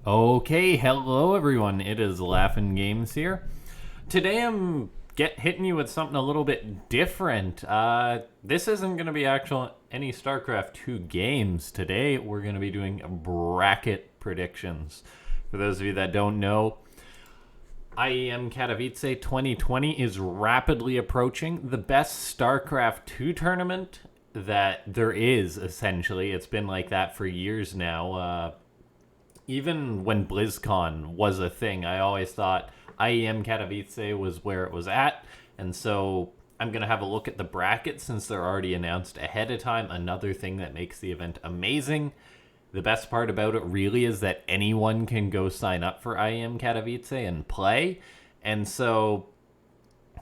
Okay, hello everyone. It is LaughNgamez here. Today I'm hitting you with something a little bit different. This isn't going to be any Starcraft 2 games. Today we're going to be doing bracket predictions. For those of you that don't know, IEM Katowice 2020 is rapidly approaching. The best Starcraft 2 tournament that there is, essentially. It's been like that for years now. Even when BlizzCon was a thing, I always thought IEM Katowice was where it was at. And so I'm going to have a look at the brackets since they're already announced ahead of time. Another thing that makes the event amazing. The best part about it really is that anyone can go sign up for IEM Katowice and play. And so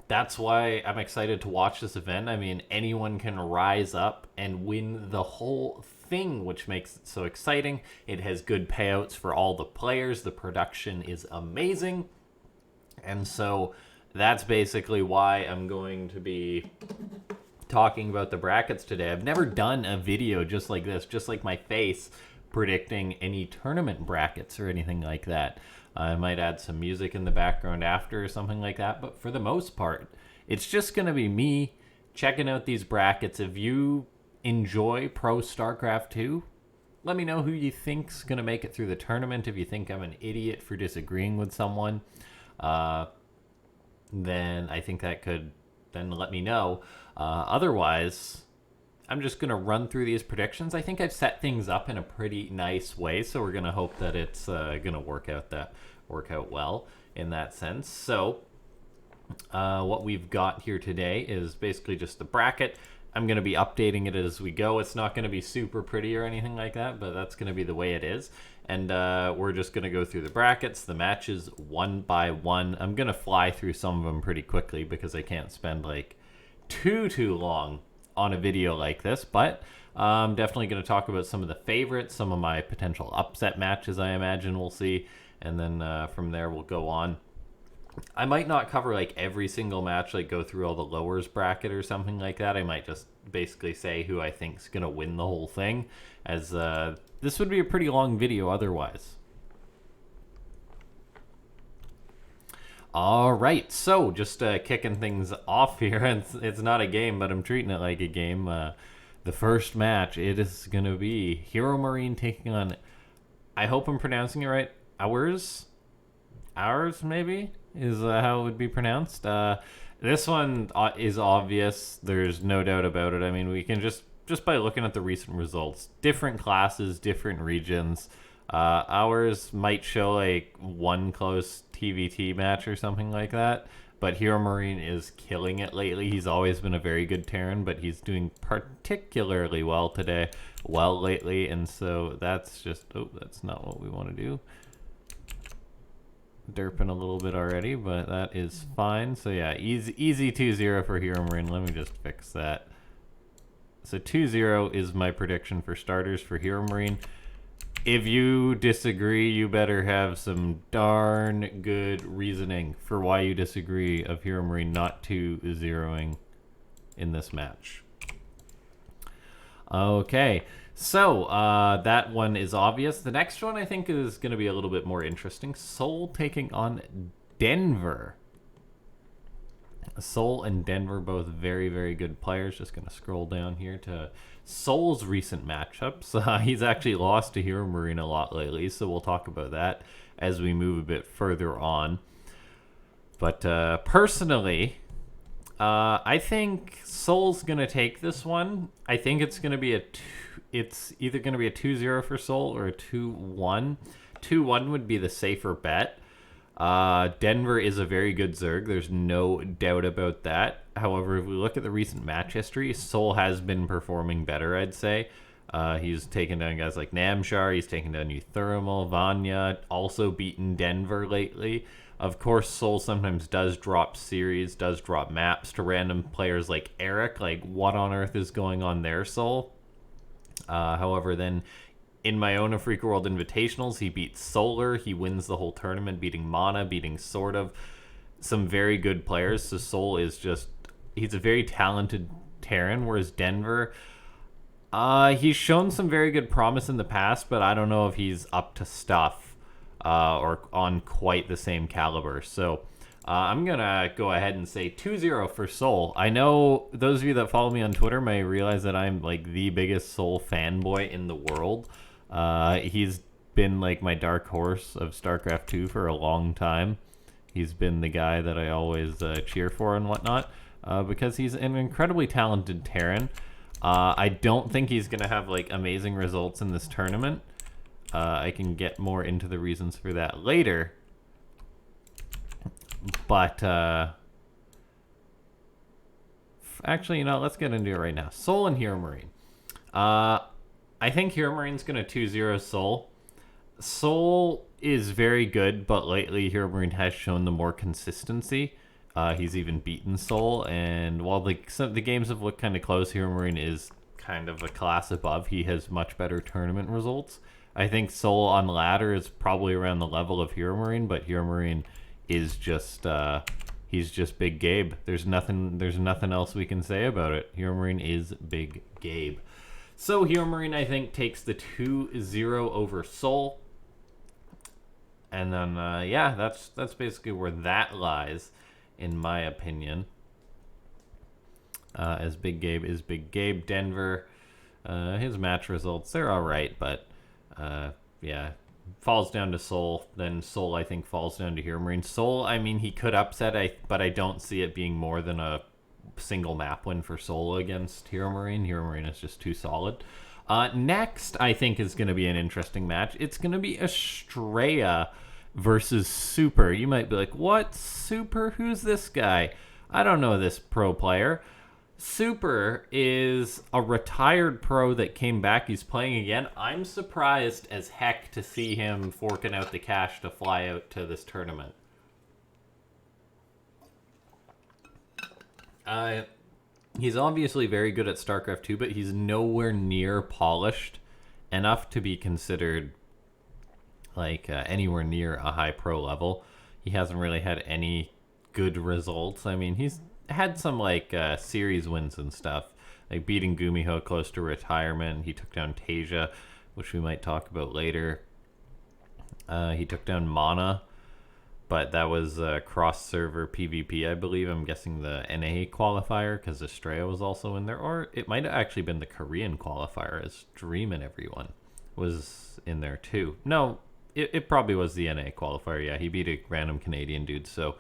that's why I'm excited to watch this event. I mean, anyone can rise up and win the whole thing, which makes it so exciting. It has good payouts for all the players. The production is amazing. And so that's basically why I'm going to be talking about the brackets today. I've never done a video just like this, just like my face predicting any tournament brackets or anything like that. I might add some music in the background after or something like that, but for the most part, it's just going to be me checking out these brackets. If you enjoy Pro StarCraft 2, let me know who you think's going to make it through the tournament. If you think I'm an idiot for disagreeing with someone, then I think that could then let me know. Otherwise, I'm just going to run through these predictions. I think I've set things up in a pretty nice way, so we're going to hope that it's going to work out well in that sense. So what we've got here today is basically just the bracket. I'm going to be updating it as we go. It's not going to be super pretty or anything like that, but that's going to be the way it is. And we're just going to go through the brackets, the matches, one by one. I'm going to fly through some of them pretty quickly because I can't spend like too long on a video like this, but I'm definitely going to talk about some of the favorites, some of my potential upset matches I imagine we'll see, and then from there we'll go on. I might not cover like every single match, like go through all the lowers bracket or something like that. I might just basically say who I think's going to win the whole thing, as this would be a pretty long video otherwise. All right, so just kicking things off here. It's not a game, but I'm treating it like a game. The first match, it is going to be Hero Marine taking on, I hope I'm pronouncing it right, Ours maybe, is how it would be pronounced. This one is obvious. There's no doubt about it. I mean, we can just by looking at the recent results, different classes, different regions. Ours might show like one close TVT match or something like that, but Hero Marine is killing it lately. He's always been a very good Terran, but he's doing particularly well lately, and so that's not what we want to do. Derping a little bit already, but that is fine. So yeah, easy 2-0 for Hero Marine. Let me just fix that. So 2-0 is my prediction for starters for Hero Marine. If you disagree, you better have some darn good reasoning for why you disagree of Hero Marine not 2-0ing in this match. Okay, so that one is obvious. The next one I think is going to be a little bit more interesting. Seoul taking on Denver. Seoul and Denver, both very, very good players. Just going to scroll down here to Seoul's recent matchups. He's actually lost to Hero Marine a lot lately, so we'll talk about that as we move a bit further on. But personally, I think Seoul's going to take this one. I think it's going to be it's either going to be a 2-0 for Seoul or a 2-1. 2-1 would be the safer bet. Denver is a very good Zerg. There's no doubt about that. However, if we look at the recent match history, Seoul has been performing better, I'd say. He's taken down guys like Namshar. He's taken down Euthermal, Vanya. Also beaten Denver lately. Of course, Seoul sometimes does drop series, does drop maps to random players like Eric. Like, what on earth is going on there, Seoul? However, then in my own Freak World Invitationals, he beats Solar. He wins the whole tournament, beating Mana, beating sort of some very good players. So Seoul is just, he's a very talented Terran, whereas Denver, he's shown some very good promise in the past, but I don't know if he's up to stuff or on quite the same caliber. So I'm going to go ahead and say 2-0 for Soul. I know those of you that follow me on Twitter may realize that I'm like the biggest Soul fanboy in the world. He's been like my dark horse of StarCraft 2 for a long time. He's been the guy that I always cheer for and whatnot because he's an incredibly talented Terran. I don't think he's going to have like amazing results in this tournament. I can get more into the reasons for that later. But actually, let's get into it right now. Soul and Hero Marine. I think Hero Marine's going to 2-0 Soul. Soul is very good, but lately Hero Marine has shown the more consistency. He's even beaten Soul, and while the games have looked kind of close, Hero Marine is kind of a class above. He has much better tournament results. I think Soul on ladder is probably around the level of Hero Marine, but Hero Marine is just he's just Big Gabe. There's nothing else we can say about it. Hero Marine is Big Gabe. So Hero Marine, I think, takes the 2-0 over Soul. And then yeah, that's basically where that lies, in my opinion. As Big Gabe is Big Gabe. Denver, his match results, they're all right, but yeah, falls down to Soul. Then Soul, I think, falls down to Hero Marine. Soul, I mean, he could upset, but I don't see it being more than a single map win for Soul against Hero Marine. Hero Marine is just too solid. Next, I think, is going to be an interesting match. It's going to be Estrella versus Super. You might be like, what? Super? Who's this guy? I don't know this pro player. Super is a retired pro that came back. He's playing again. I'm surprised as heck to see him forking out the cash to fly out to this tournament. He's obviously very good at StarCraft 2, but he's nowhere near polished enough to be considered like anywhere near a high pro level. He hasn't really had any good results. I mean, he's had some like series wins and stuff, like beating Gumiho close to retirement. He took down Tasia, which we might talk about later. He took down Mana, but that was cross-server PvP, I believe. I'm guessing the NA qualifier, because Estrella was also in there. Or it might have actually been the Korean qualifier, as Dream and everyone was in there too. No, it probably was the NA qualifier. Yeah, he beat a random Canadian dude. So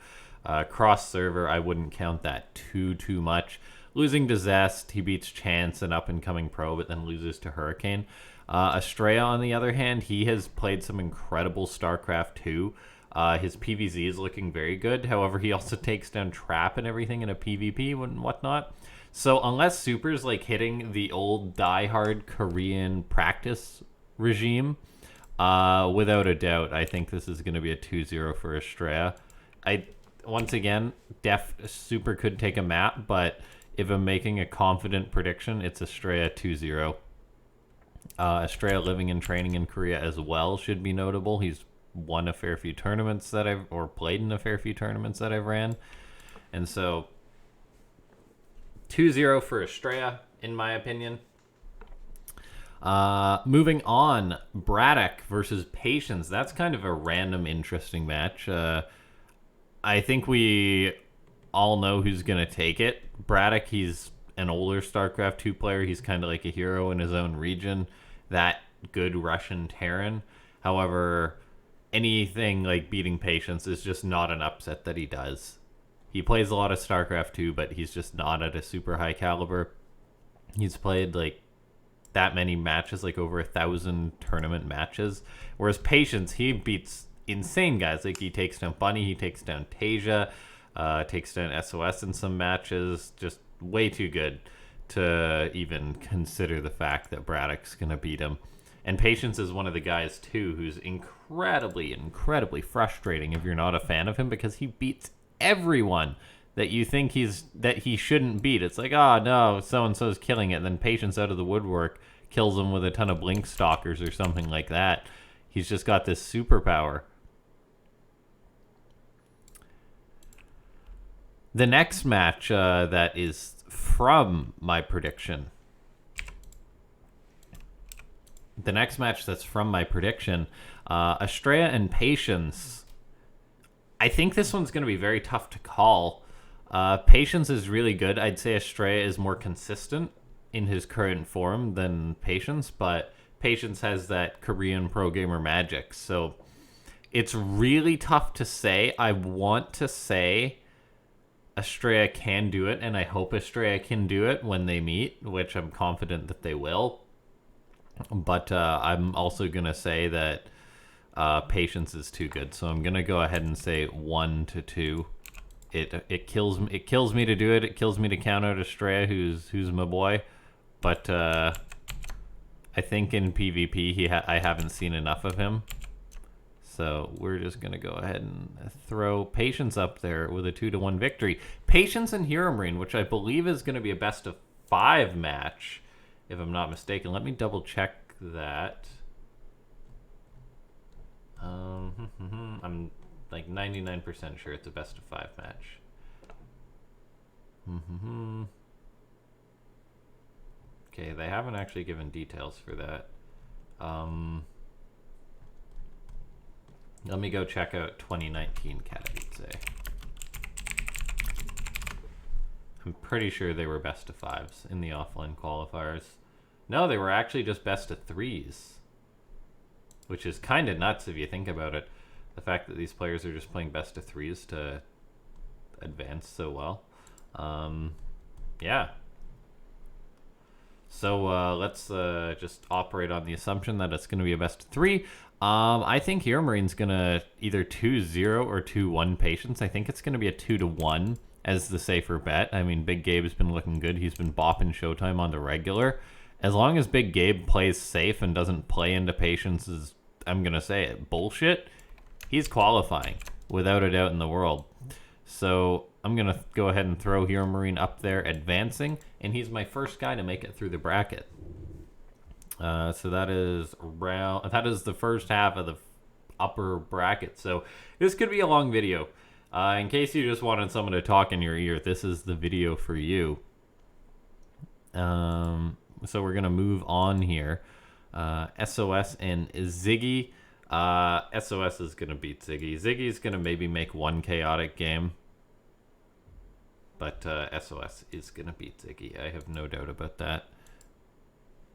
cross-server, I wouldn't count that too much. Losing to Zest, he beats Chance, an up-and-coming pro, but then loses to Hurricane. Estrella, on the other hand, he has played some incredible StarCraft 2. His PvZ is looking very good. However, he also takes down Trap and everything in a PvP and whatnot. So unless Super's like hitting the old diehard Korean practice regime, without a doubt, I think this is going to be a 2-0 for Estrella. Once again, Super could take a map, but if I'm making a confident prediction, it's Estrella 2-0. Estrella living and training in Korea as well should be notable. He's won a fair few tournaments or played in a fair few tournaments that I've ran. And so 2-0 for Estrella, in my opinion. Moving on, Braddock versus Patience. That's kind of a random, interesting match. I think we all know who's going to take it. Braddock, he's an older StarCraft 2 player. He's kind of like a hero in his own region. That good Russian Terran. However, anything like beating Patience is just not an upset that he does. He plays a lot of StarCraft 2, but he's just not at a super high caliber. He's played like that many matches, like over 1,000 tournament matches. Whereas Patience, he beats insane guys. Like he takes down Bunny, he takes down Tasia, takes down SOS in some matches. Just way too good to even consider the fact that Braddock's going to beat him. And Patience is one of the guys, too, who's incredibly frustrating if you're not a fan of him, because he beats everyone that you think that he shouldn't beat. It's like, oh, no, so-and-so's killing it. And then Patience out of the woodwork kills him with a ton of Blink Stalkers or something like that. He's just got this superpower. The next match that is from my prediction. The next match that's from my prediction Estrella and Patience. I think this one's going to be very tough to call. Patience is really good. I'd say Estrella is more consistent in his current form than Patience, but Patience has that Korean pro gamer magic. So it's really tough to say. I want to say Estrella can do it, and I hope Estrella can do it when they meet, which I'm confident that they will. But I'm also going to say that Patience is too good, so I'm going to go ahead and say 1-2. It kills me to do it. It kills me to count out Estrella, who's my boy. But I think in PvP I haven't seen enough of him. So we're just going to go ahead and throw Patience up there with a 2-1 victory. Patience and Hero Marine, which I believe is going to be a best of 5 match, if I'm not mistaken. Let me double check that. I'm like 99% sure it's a best of 5 match. Okay, they haven't actually given details for that. Let me go check out 2019 Katowice. I'm pretty sure they were best of 5s in the offline qualifiers. No, they were actually just best of 3s. Which is kind of nuts if you think about it. The fact that these players are just playing best of 3s to advance so well. Yeah. So let's just operate on the assumption that it's going to be a best of 3. I think Hero Marine's going to either 2-0 or 2-1 Patience. I think it's going to be a 2-1 as the safer bet. I mean, Big Gabe's been looking good. He's been bopping Showtime on the regular. As long as Big Gabe plays safe and doesn't play into Patience's, I'm going to say it, bullshit, he's qualifying without a doubt in the world. So I'm going to go ahead and throw Hero Marine up there advancing, and he's my first guy to make it through the bracket. So that is the first half of the upper bracket. So this could be a long video. In case you just wanted someone to talk in your ear, this is the video for you. So we're going to move on here. SOS and Ziggy. SOS is going to beat Ziggy. Ziggy's going to maybe make one chaotic game. But SOS is going to beat Ziggy. I have no doubt about that.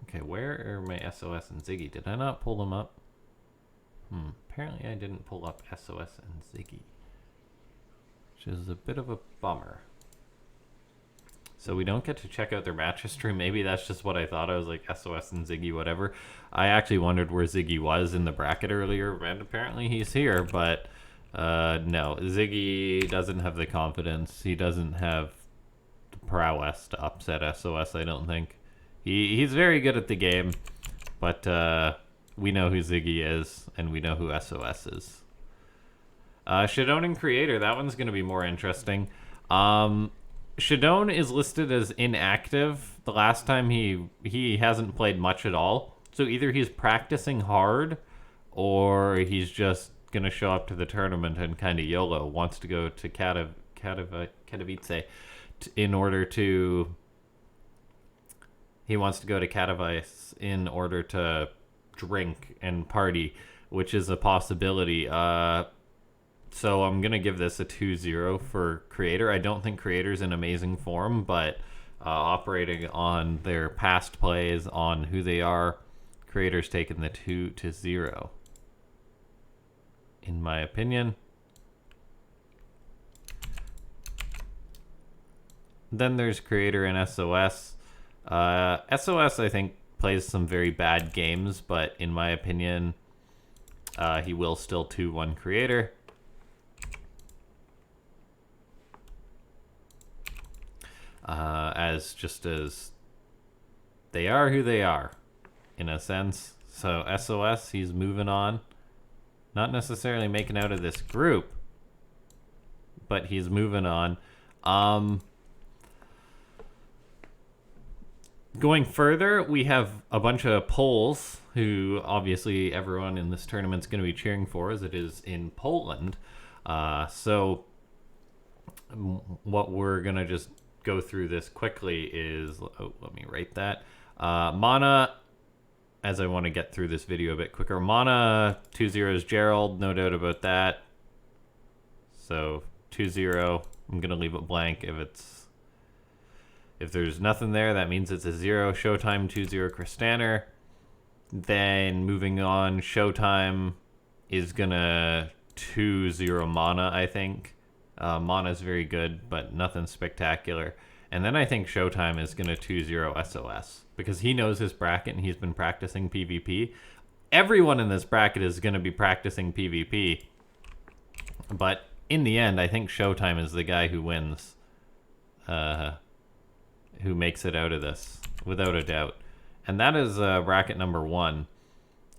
Okay, where are my SOS and Ziggy? Did I not pull them up? Apparently I didn't pull up SOS and Ziggy. Which is a bit of a bummer. So we don't get to check out their match history. Maybe that's just what I thought. I was like, SOS and Ziggy, whatever. I actually wondered where Ziggy was in the bracket earlier, and apparently he's here. But no, Ziggy doesn't have the confidence. He doesn't have the prowess to upset SOS, I don't think. He's very good at the game, but we know who Ziggy is, and we know who SOS is. Shadone and Creator, that one's going to be more interesting. Shadone is listed as inactive. The last time he hasn't played much at all. So either he's practicing hard, or he's just going to show up to the tournament and kind of YOLO, wants to go to Katowice in order to... He wants to go to Katowice in order to drink and party, which is a possibility. So I'm going to give this a 2-0 for Creator. I don't think Creator's in amazing form, but operating on their past plays, on who they are, Creator's taken the 2-0. In my opinion. Then there's Creator and SOS. SOS, I think, plays some very bad games, but in my opinion, he will still 2-1 Creator. As they are who they are, in a sense. So SOS, he's moving on. Not necessarily making out of this group, but he's moving on. Going further, we have a bunch of Poles who obviously everyone in this tournament's going to be cheering for, as it is in Poland. So what we're going to just go through this quickly is... Oh, let me write that. Mana as I want to get through this video a bit quicker. Mana 2-0 is Gerald, no doubt about that. So 2-0, I'm gonna leave it blank. If there's nothing there, that means it's a 0. Showtime 2-0 Kristaner. Then moving on, Showtime is gonna 2-0 Mana, I think. Mana's very good, but nothing spectacular. And then I think Showtime is gonna 2-0 SOS because he knows his bracket and he's been practicing PvP. Everyone in this bracket is gonna be practicing PvP, but in the end, I think Showtime is the guy who wins. Who makes it out of this, without a doubt. And that is bracket number 1.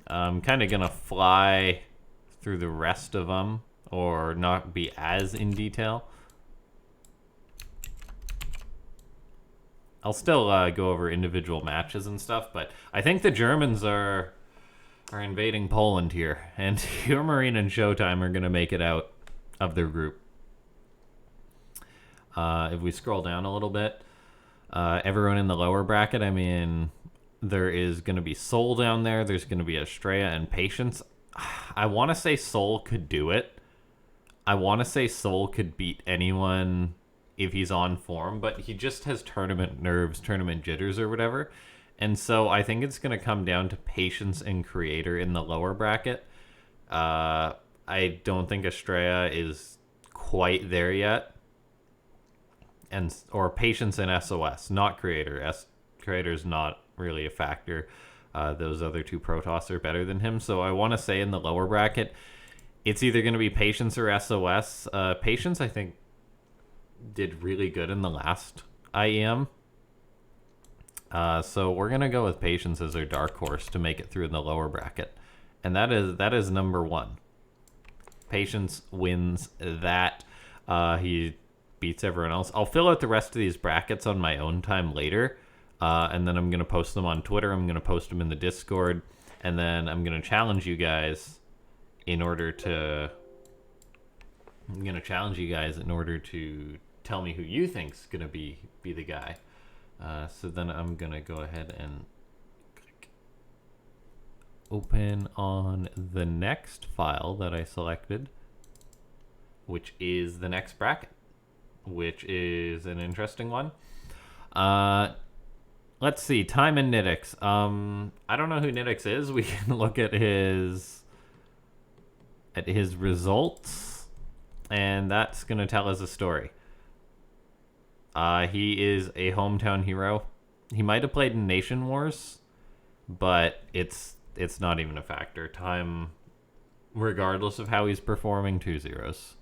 I'm kind of going to fly through the rest of them, or not be as in detail. I'll still go over individual matches and stuff, but I think the Germans are invading Poland here, and Marine and Showtime are going to make it out of their group. If we scroll down a little bit, everyone in the lower bracket, I mean, there is going to be Soul down there. There's going to be Estrella and Patience. I want to say Soul could do it. I want to say Soul could beat anyone if he's on form, but he just has tournament nerves, tournament jitters or whatever. And so I think it's going to come down to Patience and Creator in the lower bracket. I don't think Estrella is quite there yet. Or Patience and SOS, not Creator. Creator's not really a factor. Those other two Protoss are better than him. So I want to say in the lower bracket, it's either going to be Patience or SOS. Patience, I think, did really good in the last IEM. So we're going to go with Patience as our dark horse to make it through in the lower bracket. And that is number 1. Patience wins that. He beats everyone else. I'll fill out the rest of these brackets on my own time later, and then I'm going to post them on Twitter. I'm going to post them in the Discord, and then I'm going to challenge you guys in order to tell me who you think's going to be the guy. So then I'm going to go ahead and click open on the next file that I selected, which is the next bracket, which is an interesting one. Let's see, Time and Nitix. I don't know who Nitix is. We can look at his results, and that's gonna tell us a story. He is a hometown hero. He might have played in Nation Wars, but it's not even a factor. Time, regardless of how he's performing, 2 zeros.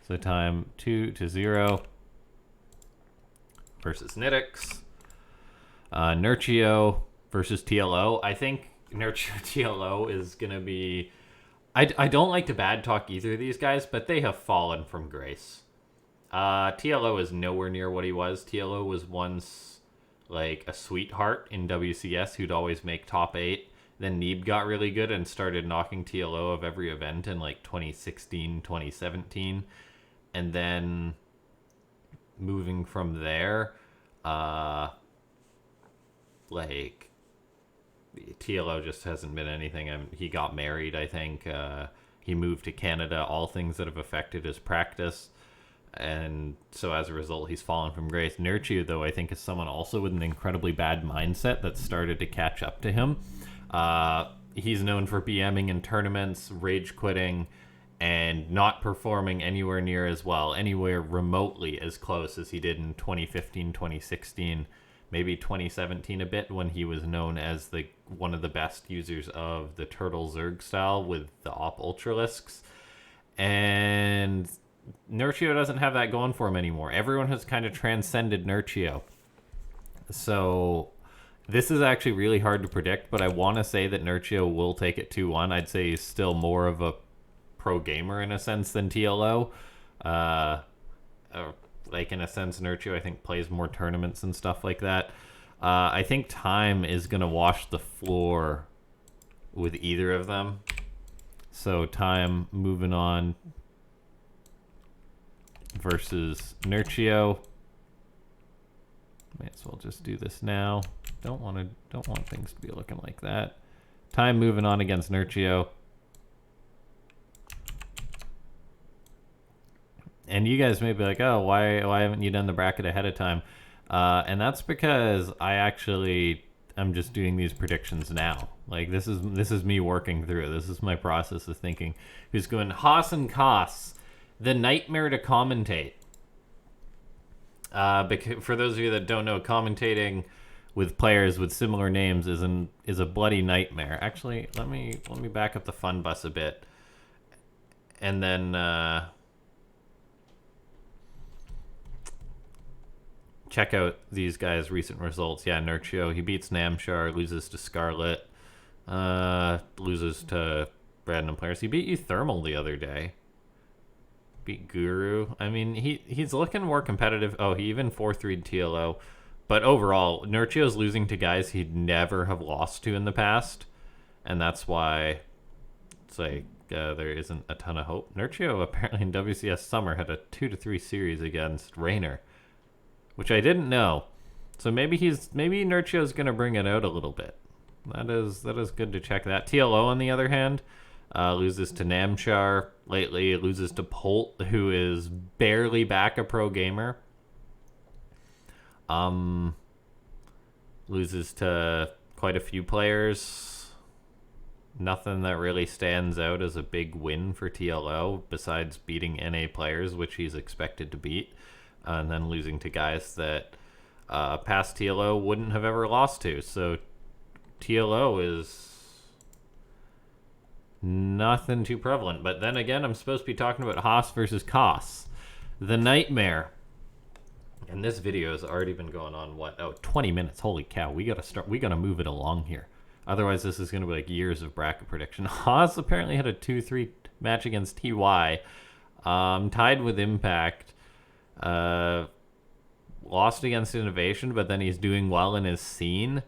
So Time 2-0 versus Nitix. Nurchio versus TLO. I think Nurchio TLO is going to be... I don't like to bad talk either of these guys, but they have fallen from grace. TLO is nowhere near what he was. TLO was once like a sweetheart in WCS who'd always make top 8. Then Neeb got really good and started knocking TLO of every event in like 2016, 2017. And then moving from there, like TLO just hasn't been anything. He got married, I think. He moved to Canada, all things that have affected his practice. And so as a result, he's fallen from grace. Nurchio, though, I think is someone also with an incredibly bad mindset that started to catch up to him. He's known for BMing in tournaments, rage quitting, and not performing anywhere near as well, anywhere remotely as close as he did in 2015, 2016, maybe 2017 a bit, when he was known as one of the best users of the Turtle Zerg style with the Op Ultralisks. And Nurchio doesn't have that going for him anymore. Everyone has kind of transcended Nurchio. So this is actually really hard to predict, but I want to say that Nurchio will take it 2-1. I'd say he's still more of a pro gamer in a sense than TLO. Like in a sense, Nurchio I think plays more tournaments and stuff like that. I think Time is going to wash the floor with either of them. So Time moving on versus Nurchio. May as well just do this now. Don't want things to be looking like that. Time moving on against Nurchio. And you guys may be like, oh, why haven't you done the bracket ahead of time? And that's because I'm just doing these predictions now. Like, this is me working through it. This is my process of thinking. Who's going Haas and Koss, the nightmare to commentate. Because for those of you that don't know, commentating with players with similar names is a bloody nightmare. Actually, let me back up the fun bus a bit, and then check out these guys' recent results. Yeah, Nurchio, he beats Namshar, loses to Scarlet, loses to random players. He beat you Thermal the other day. Beat Guru. I mean, he's looking more competitive. Oh, he even 4-3'd TLO. But overall, Nurchio's losing to guys he'd never have lost to in the past. And that's why it's like there isn't a ton of hope. Nurchio apparently in WCS Summer had a 2-3 series against Raynor, which I didn't know. So maybe Nurchio's gonna bring it out a little bit. That is good to check that. TLO on the other hand, loses to Namshar lately, loses to Polt, who is barely back a pro gamer. Loses to quite a few players. Nothing that really stands out as a big win for TLO besides beating NA players, which he's expected to beat. And then losing to guys that past TLO wouldn't have ever lost to. So TLO is nothing too prevalent. But then again, I'm supposed to be talking about Haas versus Koss, the nightmare. And this video has already been going on, 20 minutes. Holy cow, we gotta move it along here. Otherwise, this is gonna be like years of bracket prediction. Haas apparently had a 2-3 match against TY. Tied with Impact. Lost against Innovation, but then he's doing well in his scene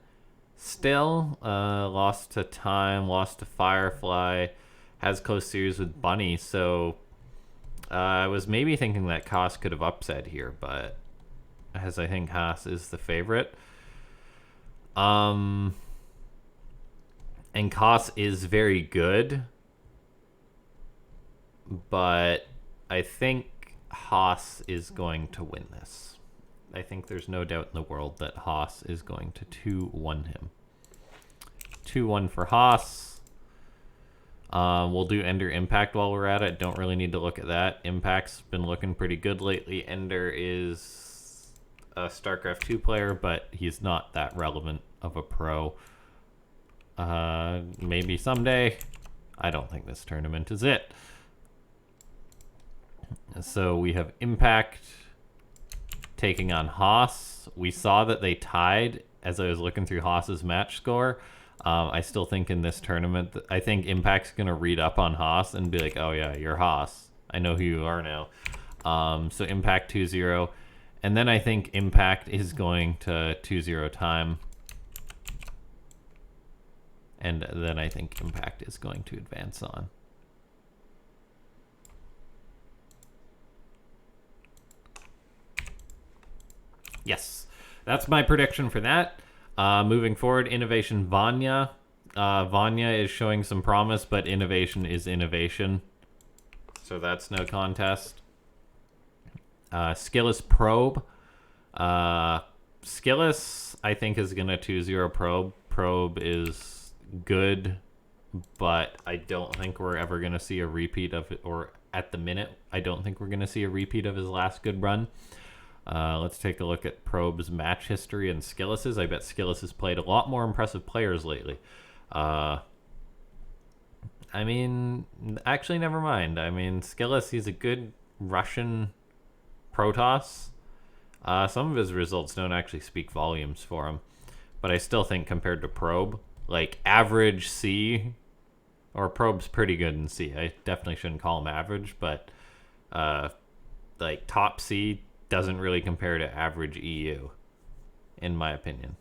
still. Lost to Time, lost to Firefly, has close series with Bunny, so I was maybe thinking that Koss could have upset here, but as I think Haas is the favorite. And Koss is very good, but I think Haas is going to win this. I think there's no doubt in the world that Haas is going to 2-1 him. 2-1 for Haas. We'll do Ender Impact while we're at it. Don't really need to look at that. Impact's been looking pretty good lately. Ender is a Starcraft 2 player, but he's not that relevant of a pro. Maybe someday. I don't think this tournament is it. So we have Impact taking on Haas. We saw that they tied as I was looking through Haas's match score. I still think in this tournament, I think Impact's going to read up on Haas and be like, oh yeah, you're Haas. I know who you are now. So Impact 2-0. And then I think Impact is going to 2-0 Time. And then I think Impact is going to advance on. Yes, that's my prediction for that. Moving forward, Innovation Vanya. Vanya is showing some promise, but Innovation is Innovation. So that's no contest. Skillus Probe. Skillus, I think, is going to 2-0 Probe. Probe is good, but I don't think we're ever going to see a repeat of it, or at the minute, I don't think we're going to see a repeat of his last good run. Let's take a look at Probe's match history and Skillus's. I bet Skillus has played a lot more impressive players lately. I mean, actually, never mind. I mean, Skillus, he's a good Russian Protoss. Some of his results don't actually speak volumes for him, but I still think compared to Probe, like average C, or Probe's pretty good in C. I definitely shouldn't call him average, but like top C doesn't really compare to average EU, in my opinion.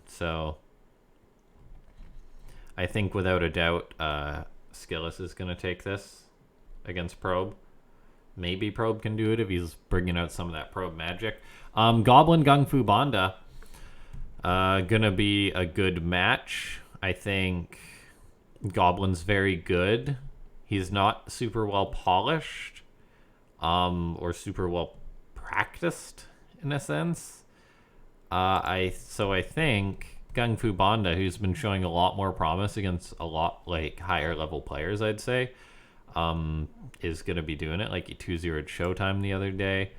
So I think without a doubt, Skillus is going to take this against Probe. Maybe Probe can do it if he's bringing out some of that Probe magic. Goblin Gung Fu Banda. Gonna be a good match. I think Goblin's very good. He's not super well polished, or super well practiced in a sense. I think Gung Fu Banda, who's been showing a lot more promise against a lot like higher level players, I'd say, is gonna be doing it. Like he 2-0'd Showtime the other day.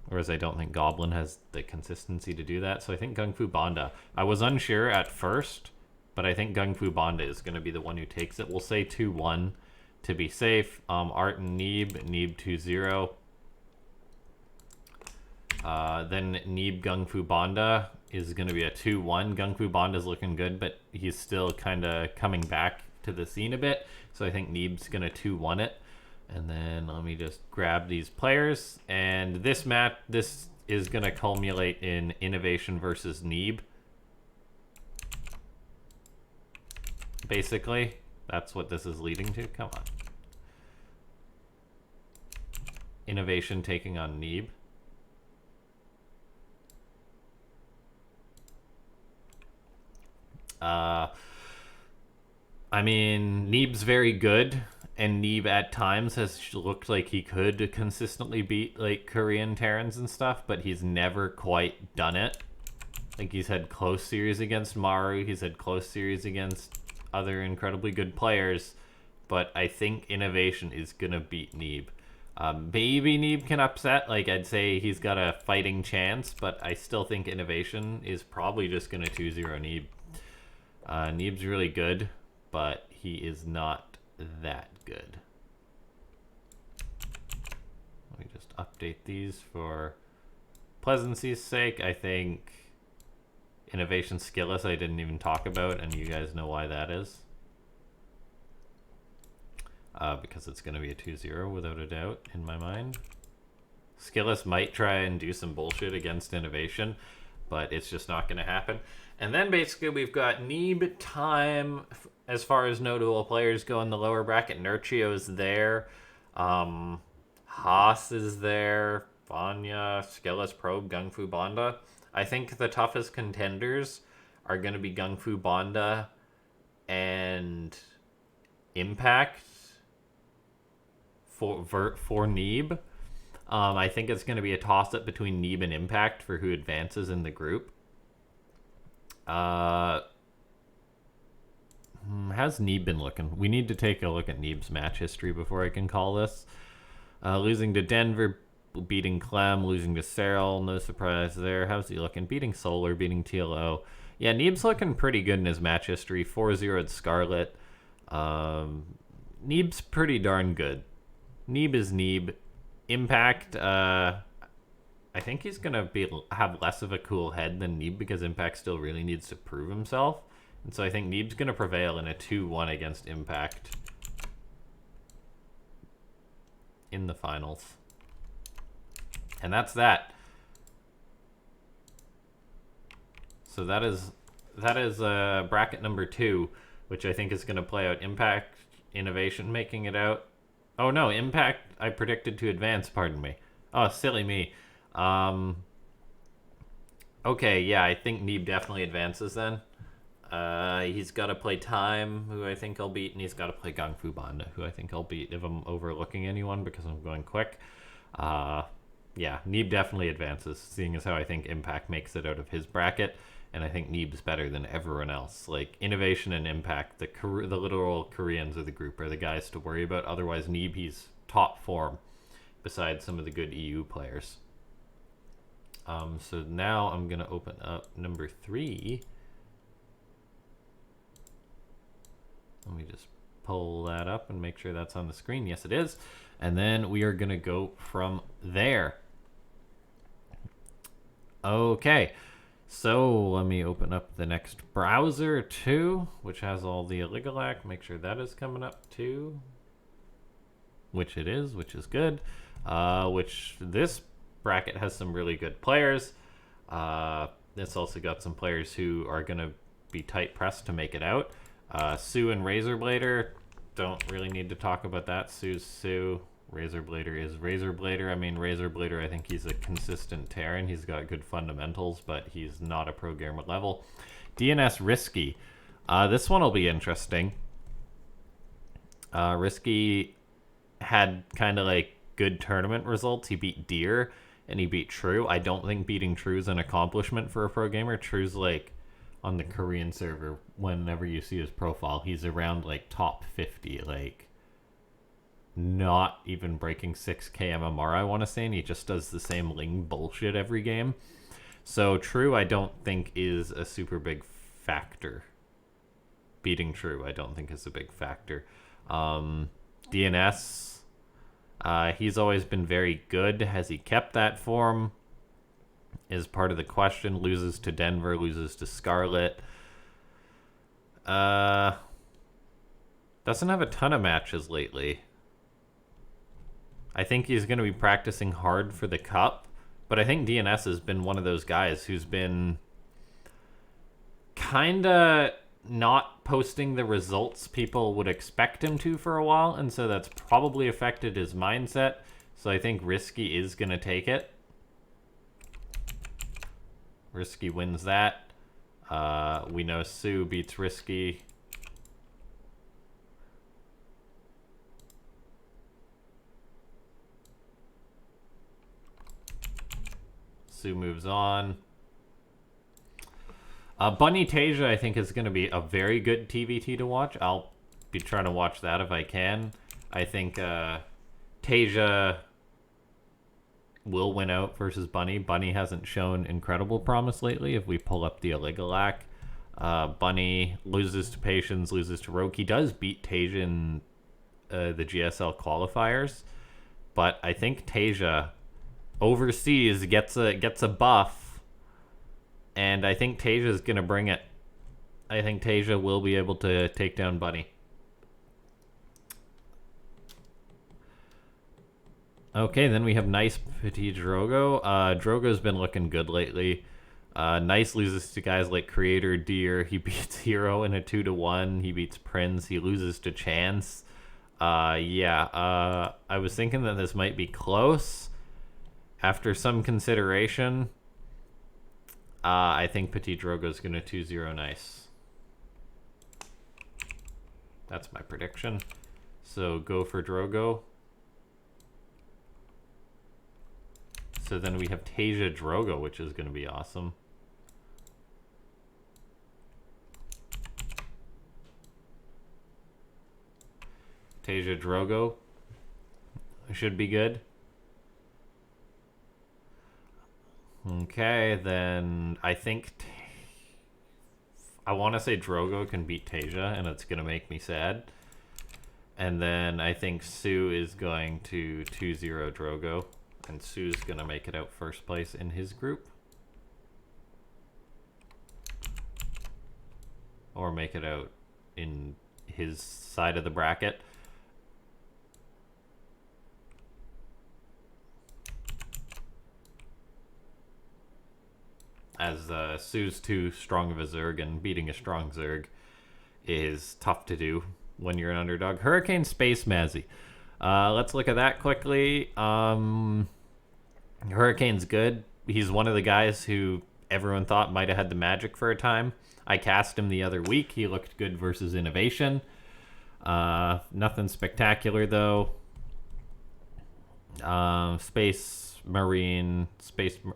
Whereas I don't think Goblin has the consistency to do that. So I think Gung Fu Banda. I was unsure at first, but I think Gung Fu Banda is going to be the one who takes it. We'll say 2-1 to be safe. Art and Neeb 2-0. Then Neeb Gung Fu Banda is going to be a 2-1. Gung Fu Banda is looking good, but he's still kind of coming back to the scene a bit. So I think Neeb's going to 2-1 it. And then let me just grab these players. And this is going to culminate in Innovation versus Neeb. Basically, that's what this is leading to. Come on. Innovation taking on Neeb. I mean, Neeb's very good. And Neeb at times has looked like he could consistently beat like Korean Terrans and stuff, but he's never quite done it. Like he's had close series against Maru, he's had close series against other incredibly good players, but I think Innovation is gonna beat Neeb. Maybe Neeb can upset, like I'd say he's got a fighting chance, but I still think Innovation is probably just gonna 2-0 Neeb. Neeb's really good, but he is not that good. Let me just update these for pleasancy's sake. I think Innovation Skillless I didn't even talk about, and you guys know why that is. Because it's going to be a 2-0 without a doubt in my mind. Skillless might try and do some bullshit against Innovation, but it's just not going to happen. And then basically we've got Neeb time. As far as notable players go in the lower bracket, Nurchio's there. Haas is there. Vanya, Skillless, Probe, Gung Fu Banda. I think the toughest contenders are going to be Gung Fu Banda and Impact for Neeb. I think it's going to be a toss-up between Neeb and Impact for who advances in the group. How's Neeb been looking? We need to take a look at Neeb's match history before I can call this. Losing to Denver, beating Clem, losing to Serral, no surprise there. How's he looking? Beating Solar, beating TLO. Yeah, Neeb's looking pretty good in his match history. 4-0 at Scarlet. Neeb's pretty darn good. Neeb is Neeb. Impact, I think he's going to have less of a cool head than Neeb because Impact still really needs to prove himself. And so I think Neeb's going to prevail in a 2-1 against Impact in the finals. And that's that. So that is bracket number 2, which I think is going to play out Impact, Innovation making it out. Oh no, Impact I predicted to advance, pardon me. Oh, silly me. Okay, yeah, I think Neeb definitely advances then. He's got to play Time, who I think I'll beat, and he's got to play Gung Fu Banda, who I think I'll beat if I'm overlooking anyone because I'm going quick. Yeah, Neeb definitely advances, seeing as how I think Impact makes it out of his bracket, and I think Neeb's better than everyone else. Like, Innovation and Impact, the literal Koreans of the group are the guys to worry about. Otherwise, Neeb, he's top form, besides some of the good EU players. So now I'm going to open up number 3. Let me just pull that up and make sure that's on the screen. Yes, it is. And then we are going to go from there. Okay. So let me open up the next browser too, which has all the Oligolac. Make sure that is coming up too. Which it is, which is good. Which this bracket has some really good players. It's also got some players who are going to be tight pressed to make it out. Sue and Razorblader, don't really need to talk about that. Sue's Sue. Razorblader is Razorblader. I mean, Razorblader, I think he's a consistent Terran. He's got good fundamentals, but he's not a pro gamer level. DNS Risky. This one will be interesting. Risky had kind of like good tournament results. He beat Deer and he beat True. I don't think beating True is an accomplishment for a pro gamer. True's like on the Korean server, whenever you see his profile, he's around like top 50, like not even breaking 6k MMR, I want to say, and he just does the same Ling bullshit every game. So True, I don't think is a super big factor. Beating True, I don't think is a big factor. DNS, he's always been very good. Has he kept that form? Is part of the question. Loses to Denver, loses to Scarlet. Doesn't have a ton of matches lately. I think he's going to be practicing hard for the Cup, but I think DNS has been one of those guys who's been kind of not posting the results people would expect him to for a while, and so that's probably affected his mindset. So I think Risky is going to take it. Risky wins that. We know Sue beats Risky. Sue moves on. Bunny Tasia, I think, is going to be a very good TVT to watch. I'll be trying to watch that if I can. I think Tasia will win out versus Bunny. Bunny hasn't shown incredible promise lately. If we pull up the Aligalac, Bunny loses to Patience, loses to Rogue. He does beat Tasia in the GSL qualifiers, but I think Tasia overseas gets a buff, and I think Tasia is going to bring it. I think Tasia will be able to take down Bunny. Okay, then we have Nice Petit Drogo. Drogo's been looking good lately. Nice loses to guys like Creator Deer. He beats Hero in a 2-1. He beats Prince. He loses to Chance. I was thinking that this might be close. After some consideration, I think Petit Drogo's going to 2-0 Nice. That's my prediction. So go for Drogo. So then we have Tasia Drogo, which is going to be awesome. Tasia Drogo should be good. Okay, then I think I want to say Drogo can beat Tasia, and it's going to make me sad. And then I think Sue is going to 2-0 Drogo, and Sue's going to make it out first place in his group. Or make it out in his side of the bracket. As Sue's too strong of a Zerg, and beating a strong Zerg is tough to do when you're an underdog. Hurricane Space Mazzy. Let's look at that quickly. Hurricane's good. He's one of the guys who everyone thought might have had the magic for a time. I cast him the other week. He looked good versus Innovation. Nothing spectacular, though. Space Marine,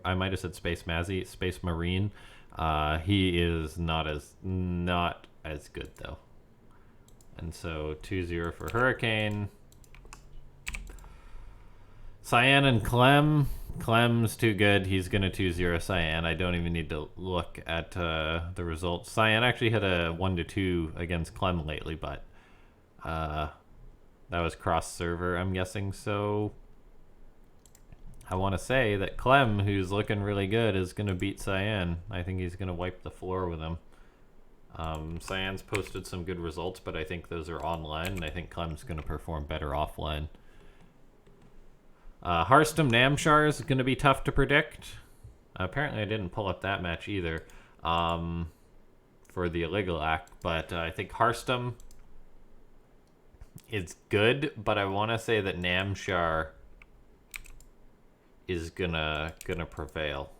I might have said Space Mazzy, Space Marine. He is not as good, though. And so 2-0 for Hurricane. Cyan and Clem. Clem's too good. He's going to 2-0 Cyan. I don't even need to look at the results. Cyan actually had a 1-2 against Clem lately, but that was cross-server, I'm guessing. So I want to say that Clem, who's looking really good, is going to beat Cyan. I think he's going to wipe the floor with him. Cyan's posted some good results, but I think those are online, and I think Clem's going to perform better offline. Harstam Namshar is going to be tough to predict. Apparently I didn't pull up that match either for the Aligalac, but I think Harstam is good, but I want to say that Namshar is gonna prevail.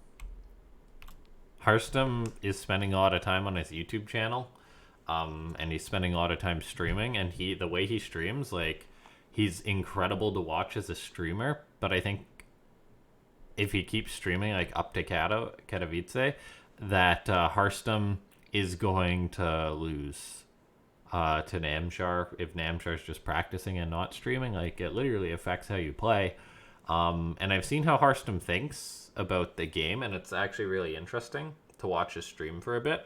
Harstum is spending a lot of time on his YouTube channel, and he's spending a lot of time streaming, and the way he streams, like, he's incredible to watch as a streamer, but I think if he keeps streaming, like, up to Katowice, that Harstum is going to lose to Namshar. If Namshar's just practicing and not streaming, like, it literally affects how you play. And I've seen how Harstum thinks about the game, and it's actually really interesting to watch his stream for a bit,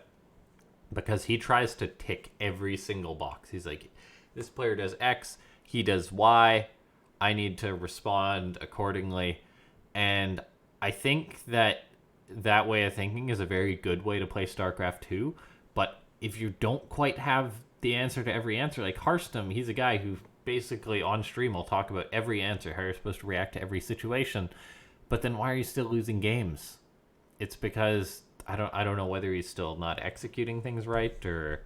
because he tries to tick every single box. He's like, this player does X, he does Y, I need to respond accordingly. And I think that way of thinking is a very good way to play StarCraft 2, but if you don't quite have the answer to every answer, like Harstum, he's a guy who basically on stream will talk about every answer, how you're supposed to react to every situation, but then why are you still losing games? It's because I don't know whether he's still not executing things right or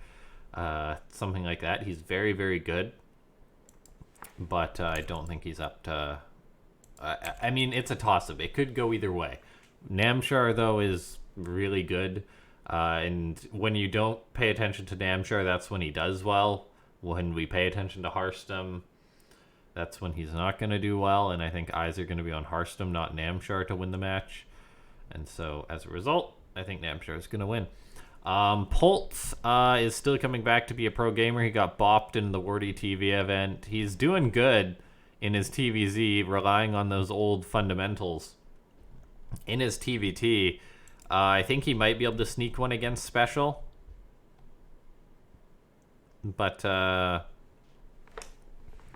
something like that. He's very, very good, but I don't think he's up to... I mean, it's a toss-up. It could go either way. Namshar, though, is really good, and when you don't pay attention to Namshar, that's when he does well. When we pay attention to Harstum, that's when he's not going to do well, and I think eyes are going to be on Harstum, not Namshar, to win the match. And so, as a result, I think Namshar is going to win. Pultz is still coming back to be a pro gamer. He got bopped in the Wordy TV event. He's doing good in his TVZ, relying on those old fundamentals. In his TVT, I think he might be able to sneak one against Special. But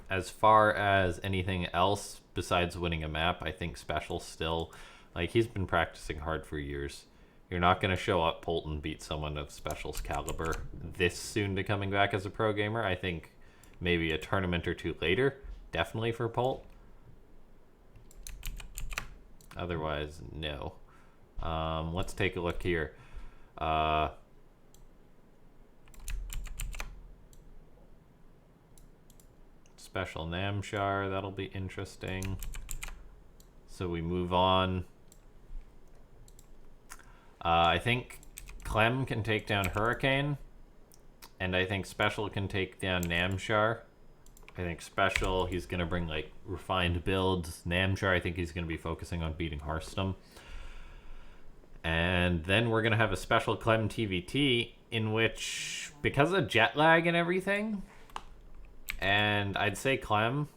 as far as anything else besides winning a map, I think Special still, like, he's been practicing hard for years. You're not going to show up Pult and beat someone of Special's caliber this soon to coming back as a pro gamer. I think maybe a tournament or two later, definitely for Pult. Otherwise, no. Let's take a look here. Special Namshar, that'll be interesting. So we move on. I think Clem can take down Hurricane, and I think Special can take down Namshar. I think Special, he's going to bring, like, refined builds. Namshar, I think he's going to be focusing on beating Harstum. And then we're going to have a Special Clem TVT, in which, because of jet lag and everything, and I'd say Clem,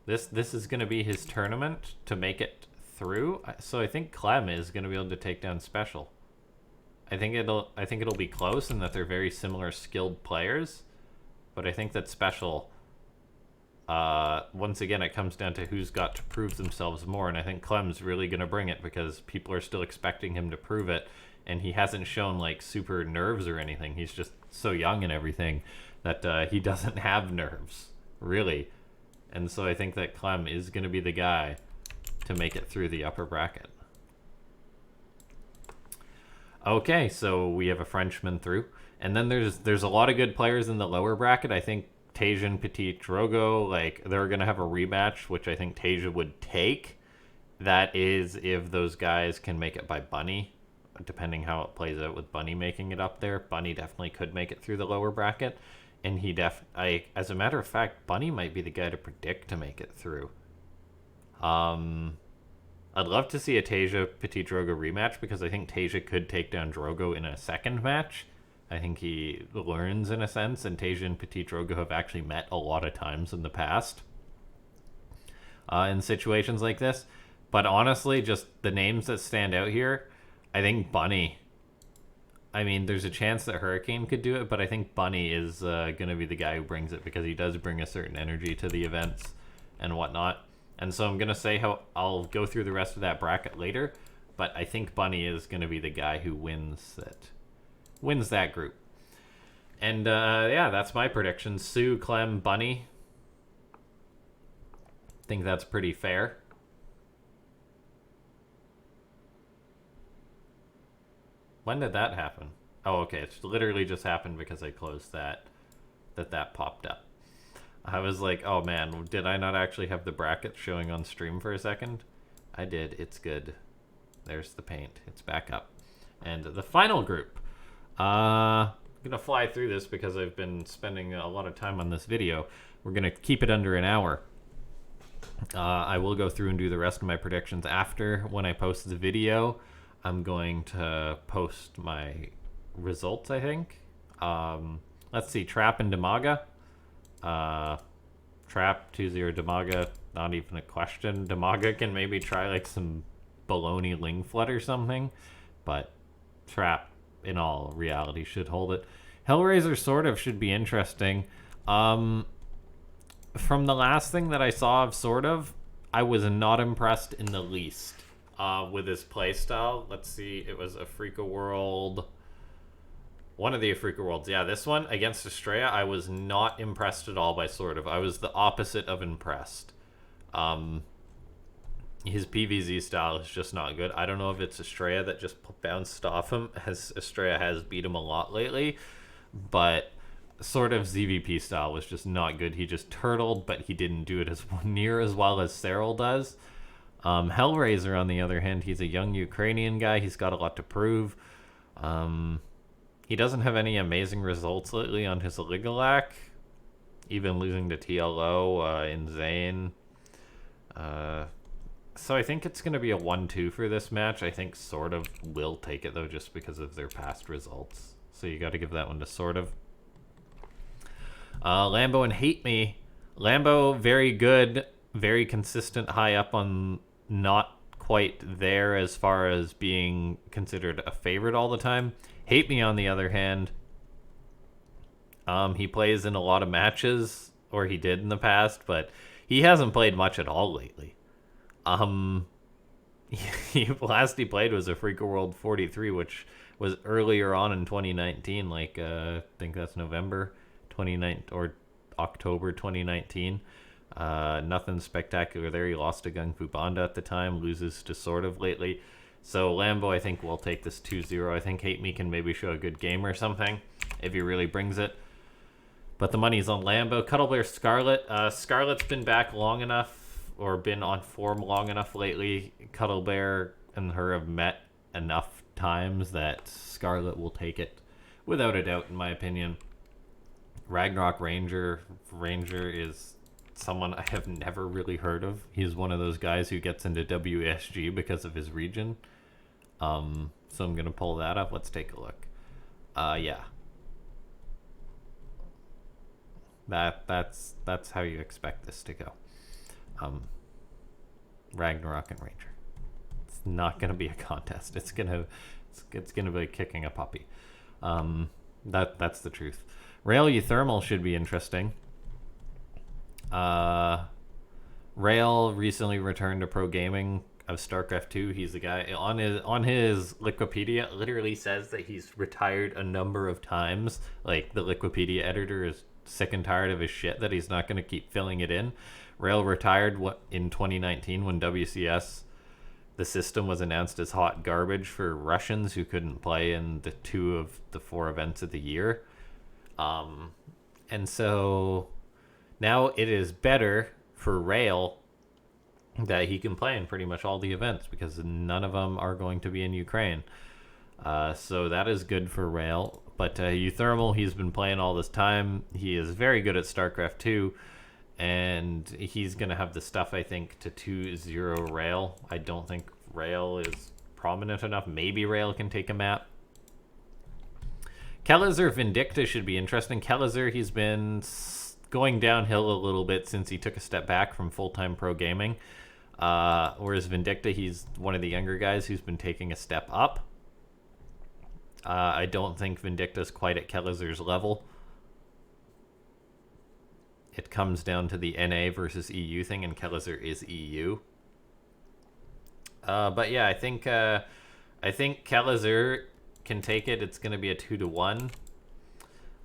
this is going to be his tournament to make it through. So I think Clem is going to be able to take down Special. I think it'll be close, and that they're very similar skilled players, but I think that Special, once again, it comes down to who's got to prove themselves more, and I think Clem's really going to bring it because people are still expecting him to prove it, and he hasn't shown, like, super nerves or anything. He's just so young and everything that he doesn't have nerves, really. And so I think that Clem is going to be the guy to make it through the upper bracket. Okay, so we have a Frenchman through. And then there's a lot of good players in the lower bracket. I think Tasia and Petit Drogo, like, they're going to have a rematch, which I think Tasia would take. That is if those guys can make it by Bunny, depending how it plays out with Bunny making it up there. Bunny definitely could make it through the lower bracket. And as a matter of fact, Bunny might be the guy to predict to make it through. I'd love to see a Tasia Petit Drogo rematch, because I think Tasia could take down Drogo in a second match. I think he learns in a sense, and Tasia and Petit Drogo have actually met a lot of times in the past in situations like this. But honestly, just the names that stand out here, I think Bunny. I mean, there's a chance that Hurricane could do it, but I think Bunny is going to be the guy who brings it, because he does bring a certain energy to the events and whatnot. And so I'm going to say how I'll go through the rest of that bracket later, but I think Bunny is going to be the guy who wins that group. And yeah, that's my prediction. Sue, Clem, Bunny. I think that's pretty fair. When did that happen? Oh, okay. It's literally just happened because I closed that popped up. I was like, oh man, did I not actually have the bracket showing on stream for a second? I did. It's good. There's the paint. It's back up. And the final group. I'm going to fly through this because I've been spending a lot of time on this video. We're going to keep it under an hour. I will go through and do the rest of my predictions after when I post the video. I'm going to post my results, I think. Let's see, Trap and Damaga. Trap 2-0 Damaga, not even a question. Damaga can maybe try like some baloney Ling Flood or something, but Trap, in all reality, should hold it. Hellraiser sort of should be interesting. From the last thing that I saw of sort of, I was not impressed in the least with his playstyle. Let's see, it was Afrika World. One of the Afrika Worlds. Yeah, this one against Estrella, I was not impressed at all by sort of. I was the opposite of impressed. His PvZ style is just not good. I don't know if it's Estrella that just bounced off him, as Estrella has beat him a lot lately, but sort of ZVP style was just not good. He just turtled, but he didn't do it as near as well as Cyril does. Hellraiser, on the other hand, he's a young Ukrainian guy. He's got a lot to prove. He doesn't have any amazing results lately on his Ligalac, even losing to TLO in Zane. So I think it's going to be a 1-2 for this match. I think Sort of will take it, though, just because of their past results. So you got to give that one to Sort of. Lambo and Hate Me. Lambo, very good, very consistent, high up on not quite there as far as being considered a favorite all the time. Hate Me, on the other hand, he plays in a lot of matches, or he did in the past, but he hasn't played much at all lately. Last he played was Afrika World 43, which was earlier on in 2019, like, I think that's November 2019, or October 2019. Nothing spectacular there. He lost to Gung Fu Banda at the time, loses to Sort of lately. So Lambo, I think, will take this 2-0. I think Hate Me can maybe show a good game or something if he really brings it. But the money's on Lambo. Cuddle Bear Scarlet. Scarlet's been back long enough, or been on form long enough lately. Cuddle Bear and her have met enough times that Scarlet will take it without a doubt, in my opinion. Ragnarok Ranger. Ranger is someone I have never really heard of. He's one of those guys who gets into WSG because of his region. So I'm going to pull that up. Let's take a look. Yeah. That's how you expect this to go. Ragnarok and Ranger. It's not going to be a contest. It's going to be kicking a puppy. That's the truth. Rail Euthermal should be interesting. Rail recently returned to pro gaming of Starcraft 2. He's the guy on his Wikipedia. It literally says that he's retired a number of times. Like, the Wikipedia editor is sick and tired of his shit that he's not going to keep filling it in. Rail retired in 2019 when WCS, the system, was announced as hot garbage for Russians who couldn't play in the 2 of the 4 events of the year. And so now it is better for Rail that he can play in pretty much all the events because none of them are going to be in Ukraine. So that is good for Rail. But Euthermal, he's been playing all this time. He is very good at StarCraft 2. And he's going to have the stuff, I think, to 2-0 Rail. I don't think Rail is prominent enough. Maybe Rail can take a map. Kelezer Vindicta should be interesting. Kelezer, he's been going downhill a little bit since he took a step back from full-time pro gaming. Whereas Vindicta, he's one of the younger guys who's been taking a step up. I don't think Vindicta's quite at Kelezer's level. It comes down to the NA versus EU thing, and Kelezer is EU. But yeah, I think Kelezer can take it. It's going to be a 2-1.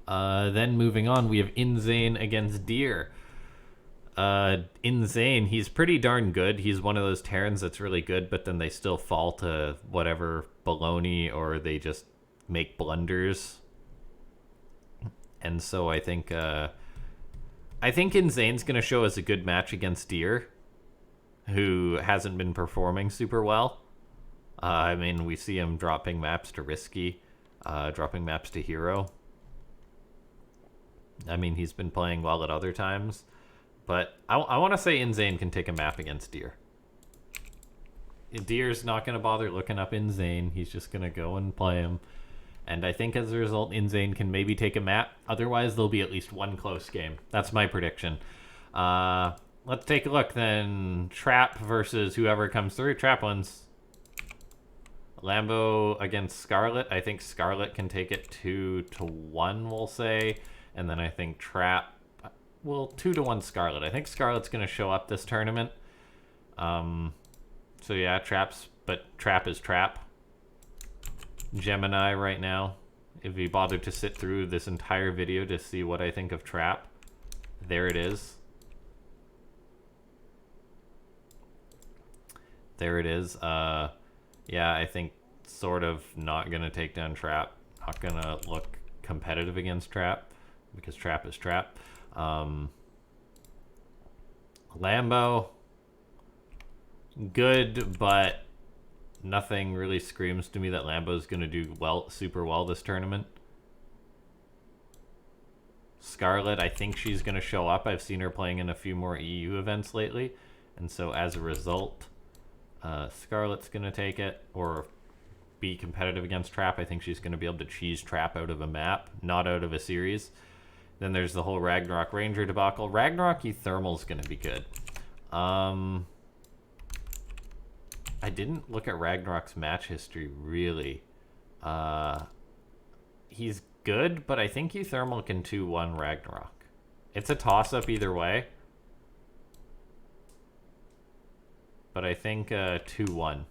Then moving on, we have Inzane against Deer. Inzane, he's pretty darn good. He's one of those Terrans that's really good, but then they still fall to whatever baloney, or they just make blunders. And so I think I think Insane's going to show us a good match against Deer, who hasn't been performing super well. I mean, we see him dropping maps to Risky, dropping maps to Hero. I mean, he's been playing well at other times. But I want to say Insane can take a map against Deer. Deer's not going to bother looking up Insane. He's just going to go and play him. And I think as a result, Insane can maybe take a map. Otherwise, there'll be at least one close game. That's my prediction. Let's take a look then. Trap versus whoever comes through. Trap wins. Lambo against Scarlet. I think Scarlet can take it 2-1, we'll say. And then I think Trap... Well, 2-1 Scarlet. I think Scarlet's going to show up this tournament. So yeah, Trap is Trap. Gemini right now. If you bothered to sit through this entire video to see what I think of Trap, there it is. There it is. Yeah, I think sort of not going to take down Trap. Not going to look competitive against Trap because Trap is Trap. Lambo, good, but nothing really screams to me that Lambo's going to do super well this tournament. Scarlet, I think she's going to show up. I've seen her playing in a few more EU events lately. And so as a result, Scarlet's going to take it or be competitive against Trap. I think she's going to be able to cheese Trap out of a map, not out of a series. Then there's the whole Ragnarok Ranger debacle. Ragnarok Thermal's going to be good. I didn't look at Ragnarok's match history, really. He's good, but I think Thermal can 2-1 Ragnarok. It's a toss-up either way. But I think 2-1.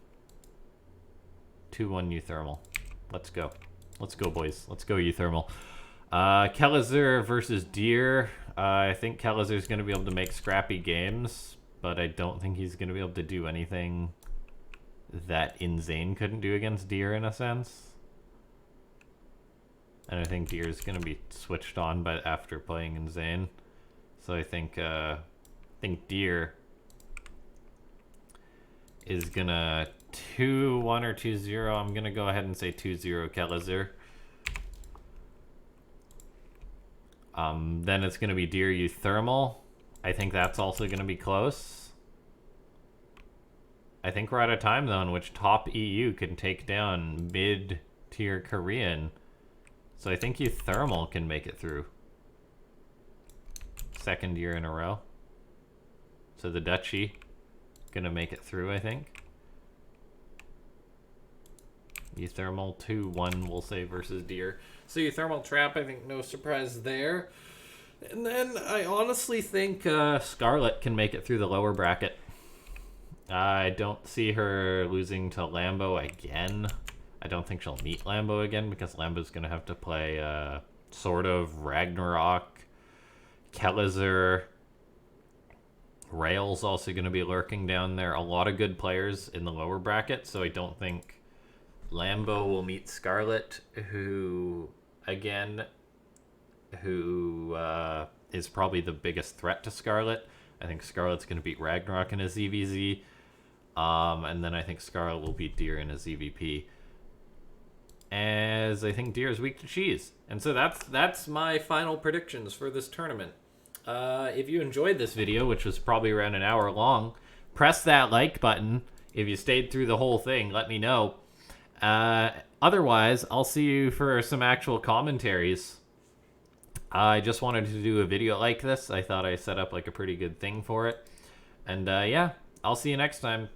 2-1 Thermal. Let's go. Let's go, boys. Let's go, Thermal. Kellizer versus Deer. I think Kellizer's going to be able to make scrappy games, but I don't think he's going to be able to do anything that Insane couldn't do against Deer in a sense. And I think Deer is going to be switched on after playing Insane. So I think Deer is going to 2-1 or 2-0. I'm going to go ahead and say 2-0 Kellizer. Then it's going to be Deer Thermal. I think that's also going to be close. I think we're at a time, though, in which top EU can take down mid-tier Korean. So I think Thermal can make it through. Second year in a row. So the Dutchie going to make it through, I think. Thermal 2-1, we'll say, versus Deer. So Thermal Trap, I think no surprise there. And then I honestly think Scarlet can make it through the lower bracket. I don't see her losing to Lambo again. I don't think she'll meet Lambo again because Lambo's going to have to play sort of Ragnarok, Kellizer. Rail's also going to be lurking down there. A lot of good players in the lower bracket, so I don't think Lambo will meet Scarlet, who is probably the biggest threat to Scarlet. I think Scarlet's going to beat Ragnarok in a ZVZ. And then I think Scarlet will beat Deer in a ZVP. As I think Deer is weak to cheese. And so that's my final predictions for this tournament. If you enjoyed this video, which was probably around an hour long, press that like button. If you stayed through the whole thing, let me know. Otherwise, I'll see you for some actual commentaries. I just wanted to do a video like this. I thought I set up like a pretty good thing for it. And yeah, I'll see you next time.